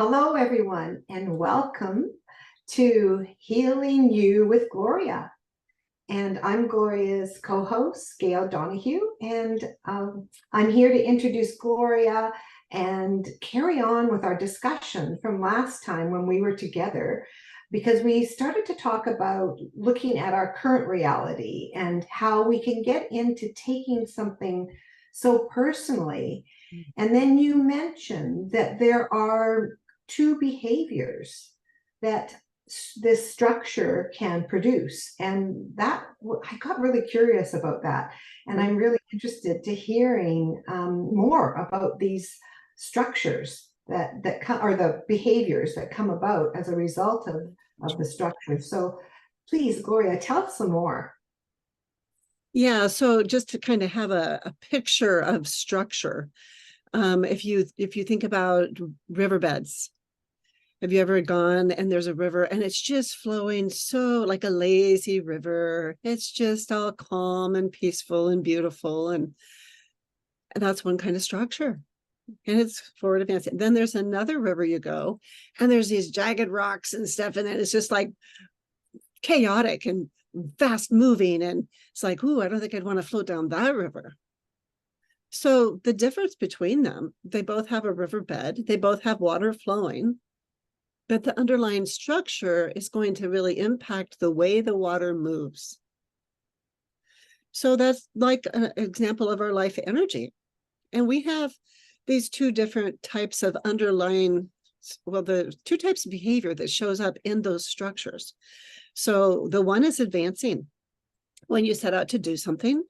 Hello, everyone, and welcome to Healing You with Gloria. And I'm Gloria's co-host, Gail Donahue, and I'm here to introduce Gloria and carry on with our discussion from last time when we were together, because we started to talk about looking at our current reality and how we can get into taking something so personally. And then you mentioned that there are two behaviors that this structure can produce. And that I got really curious about that. And I'm really interested to hearing more about these structures that come, or the behaviors that come about as a result of the structure. So please, Gloria, tell us some more. Yeah, so just to kind of have a picture of structure, if you think about riverbeds, have you ever gone and there's a river and it's just flowing so like a lazy river? It's just all calm and peaceful and beautiful, and that's one kind of structure, and it's forward advancing. Then there's another river you go, and there's these jagged rocks and stuff, and it's just like chaotic and fast moving, and it's like, ooh, I don't think I'd want to float down that river. So the difference between them, they both have a riverbed, they both have water flowing, but the underlying structure is going to really impact the way the water moves. So that's like an example of our life energy. And we have these two different types of underlying, well, the two types of behavior that shows up in those structures. So the one is advancing. When you set out to do something,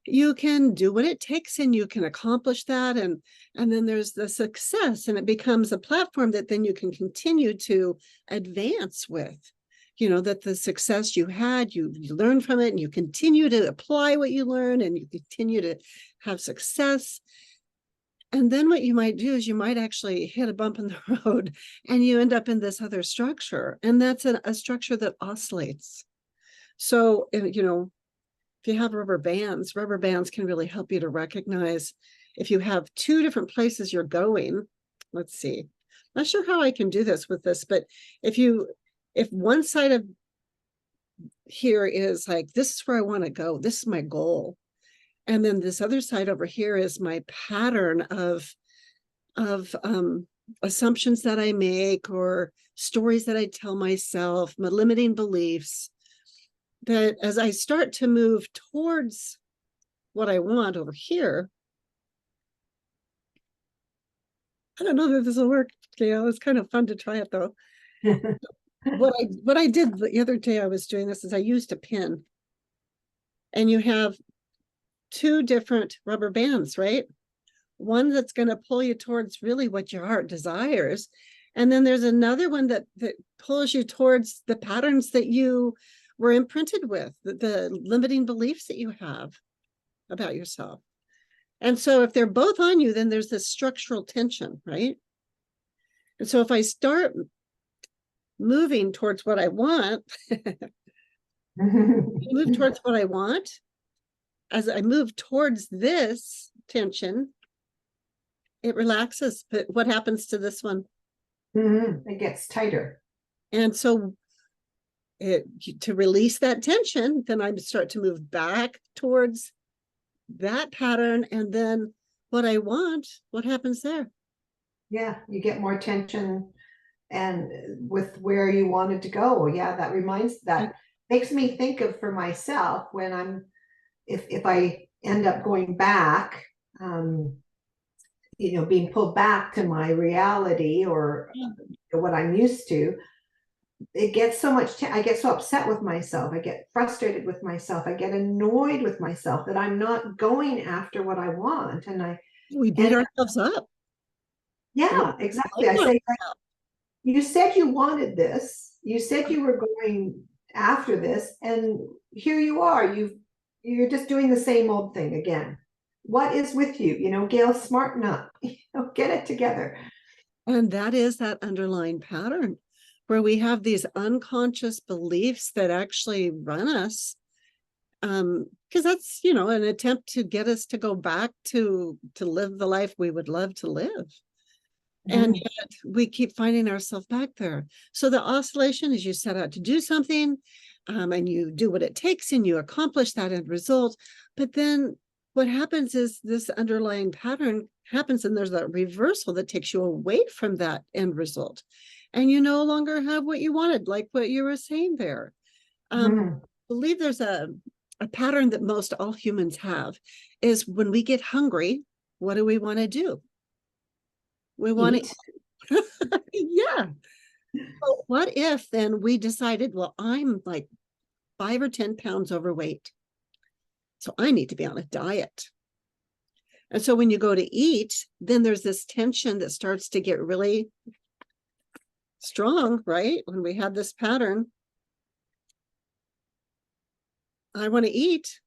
you can do what it takes and you can accomplish that. And then there's the success, and it becomes a platform that then you can continue to advance with. You know, that the success you had, you learn from it, and you continue to apply what you learn, and you continue to have success. And then what you might do is you might actually hit a bump in the road and you end up in this other structure. And that's a structure that oscillates. So, you know, if you have rubber bands can really help you to recognize if you have two different places you're going. Let's see. Not sure how I can do this with this, but if one side of here is like, this is where I want to go, this is my goal. And then this other side over here is my pattern of assumptions that I make, or stories that I tell myself, my limiting beliefs, that as I start to move towards what I want over here, I don't know that this will work, Gail. It's kind of fun to try it though. What I did the other day, I was doing this, is I used a pin, and you have two different rubber bands, right? One that's going to pull you towards really what your heart desires, and then there's another one that pulls you towards the patterns that you were imprinted with, the limiting beliefs that you have about yourself. And so if they're both on you, then there's this structural tension, right? And so if I start moving towards what I want, move towards what I want, as I move towards this tension, it relaxes. But what happens to this one? It gets tighter. And so to release that tension, then I start to move back towards that pattern. And then what I want, what happens there? Yeah, you get more tension and with where you wanted to go. Yeah, that makes me think of, for myself, when if I end up going back, being pulled back to my reality, or what I'm used to, it gets so much, I get so upset with myself. I get frustrated with myself. I get annoyed with myself that I'm not going after what I want. And we beat ourselves up. Yeah, exactly. I say, you said you wanted this. You said you were going after this, and here you are. You're just doing the same old thing again. What is with you? Gail, smarten up. Get it together. And that is that underlying pattern where we have these unconscious beliefs that actually run us. Because that's, an attempt to get us to go back to live the life we would love to live. And Mhm. yet we keep finding ourselves back there. So the oscillation is you set out to do something, and you do what it takes and you accomplish that end result. But then what happens is this underlying pattern happens, and there's a reversal that takes you away from that end result. And you no longer have what you wanted, like what you were saying there. Mhm. I believe there's a pattern that most all humans have is when we get hungry, what do we want to do? We want Eat. to, yeah. Well, what if then we decided, well, I'm like 5 or 10 pounds overweight, so I need to be on a diet. And so when you go to eat, then there's this tension that starts to get really strong, right? When we have this pattern, I want to eat,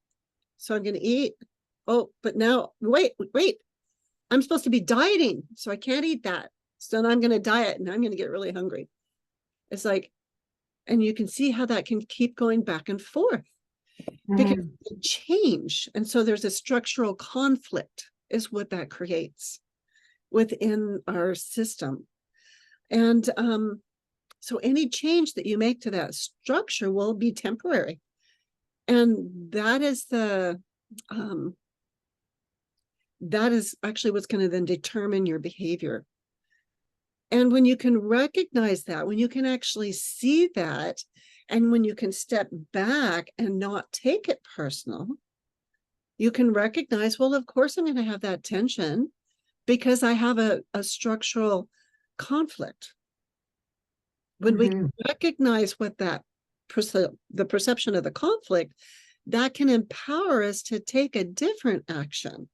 so I'm going to eat. Oh, but now, wait, I'm supposed to be dieting, so I can't eat that. So then I'm going to diet and I'm going to get really hungry. It's like, and you can see how that can keep going back and forth because Mhm. they change. And so there's a structural conflict, is what that creates within our system. And so any change that you make to that structure will be temporary. And um, that is actually what's going to then determine your behavior. And when you can recognize that, when you can actually see that, and when you can step back and not take it personal, you can recognize, well, of course I'm going to have that tension because I have a structural conflict. When we Mhm. recognize what the perception of the conflict, that can empower us to take a different action.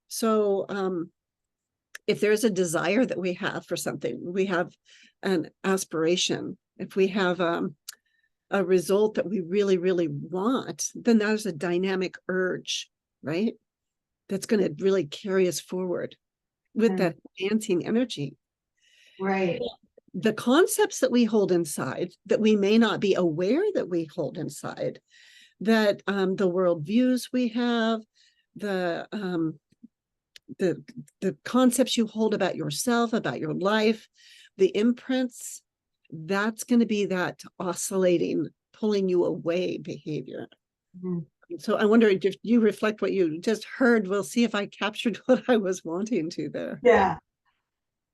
So if there's a desire that we have for something, we have an aspiration, if we have a result that we really, really want, then there's a dynamic urge, right? That's going to really carry us forward with Mhm. that dancing energy. Right. The concepts that we hold inside that we may not be aware that we hold inside, that the worldviews we have, the um, the the concepts you hold about yourself, about your life, the imprints, that's going to be that oscillating, pulling you away behavior. Mhm. So I wonder if you reflect what you just heard. We'll see if I captured what I was wanting to there. Yeah.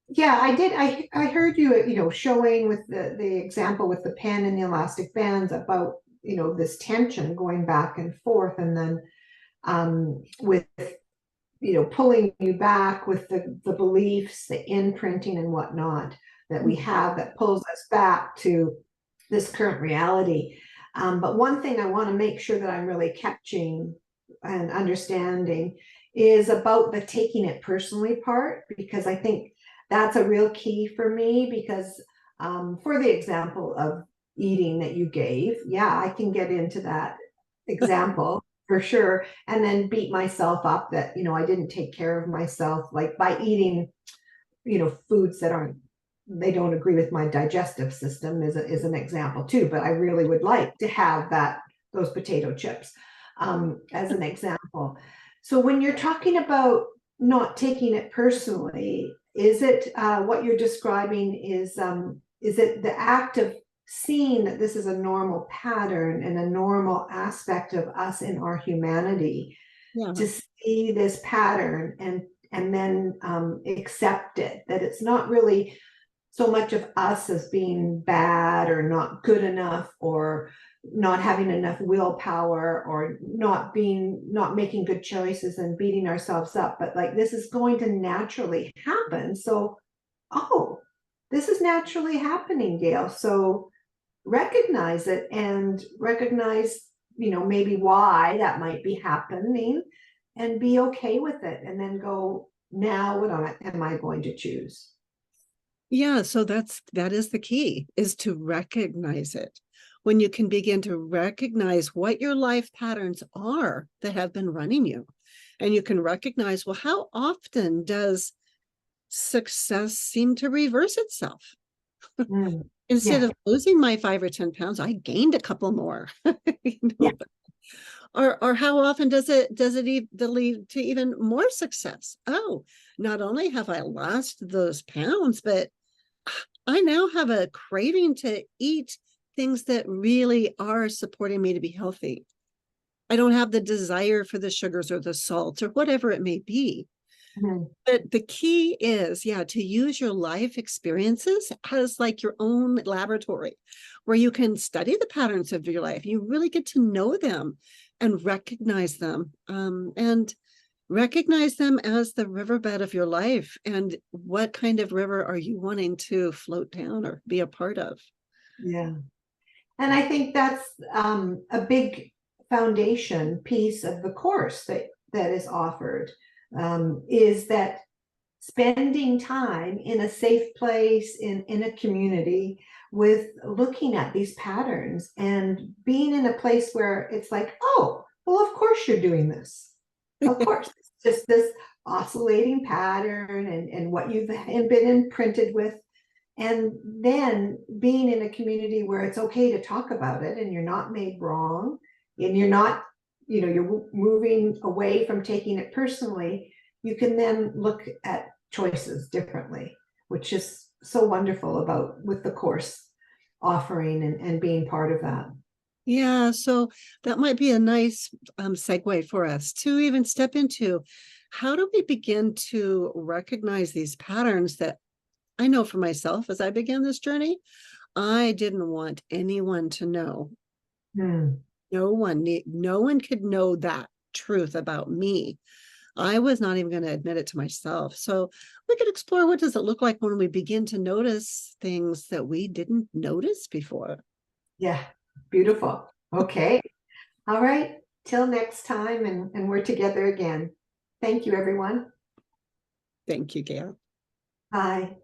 Yeah, I did. I heard you, showing with the example with the pen and the elastic bands about, this tension going back and forth, and then with pulling you back with the beliefs, the imprinting and whatnot that we have that pulls us back to this current reality. But one thing I want to make sure that I'm really catching and understanding is about the taking it personally part, because I think that's a real key for me. Because for the example of eating that you gave, yeah, I can get into that example for sure, and then beat myself up that I didn't take care of myself, like by eating foods that aren't, they don't agree with my digestive system is an example too. But I really would like to have those potato chips as an example. So when you're talking about not taking it personally, is it what you're describing is it the act of seeing that this is a normal pattern and a normal aspect of us in our humanity, Yeah. to see this pattern and then accept it, that it's not really so much of us as being bad or not good enough or not having enough willpower or not making good choices and beating ourselves up, but like this is going to naturally happen. So, oh, this is naturally happening, Gail. So recognize it and recognize, maybe why that might be happening, and be okay with it. And then go, now what am I going to choose? Yeah, so that is the key, is to recognize it. When you can begin to recognize what your life patterns are that have been running you, and you can recognize, well, how often does success seem to reverse itself? Mm, Instead yeah, of losing my 5 or 10 pounds, I gained a couple more. You yeah. know? Or how often does it lead to even more success? Oh, not only have I lost those pounds, but I now have a craving to eat things that really are supporting me to be healthy. I don't have the desire for the sugars or the salt or whatever it may be. Mhm. But the key is, yeah, to use your life experiences as like your own laboratory where you can study the patterns of your life. You really get to know them and recognize them. And recognize them as the riverbed of your life. And what kind of river are you wanting to float down or be a part of? Yeah. And I think that's a big foundation piece of the course that is offered, is that spending time in a safe place in a community with looking at these patterns and being in a place where it's like, oh, well, of course you're doing this. Of course, it's just this oscillating pattern and what you've been imprinted with. And then being in a community where it's okay to talk about it and you're not made wrong and you're not, you're moving away from taking it personally, you can then look at choices differently, which is so wonderful about with the course offering and being part of that. Yeah, so that might be a nice segue for us to even step into. How do we begin to recognize these patterns that I know for myself as I began this journey? I didn't want anyone to know. Hmm. No one could know that truth about me. I was not even going to admit it to myself. So we could explore, what does it look like when we begin to notice things that we didn't notice before? Yeah, beautiful. Okay. All right. Till next time, and we're together again. Thank you, everyone. Thank you, Gail. Bye.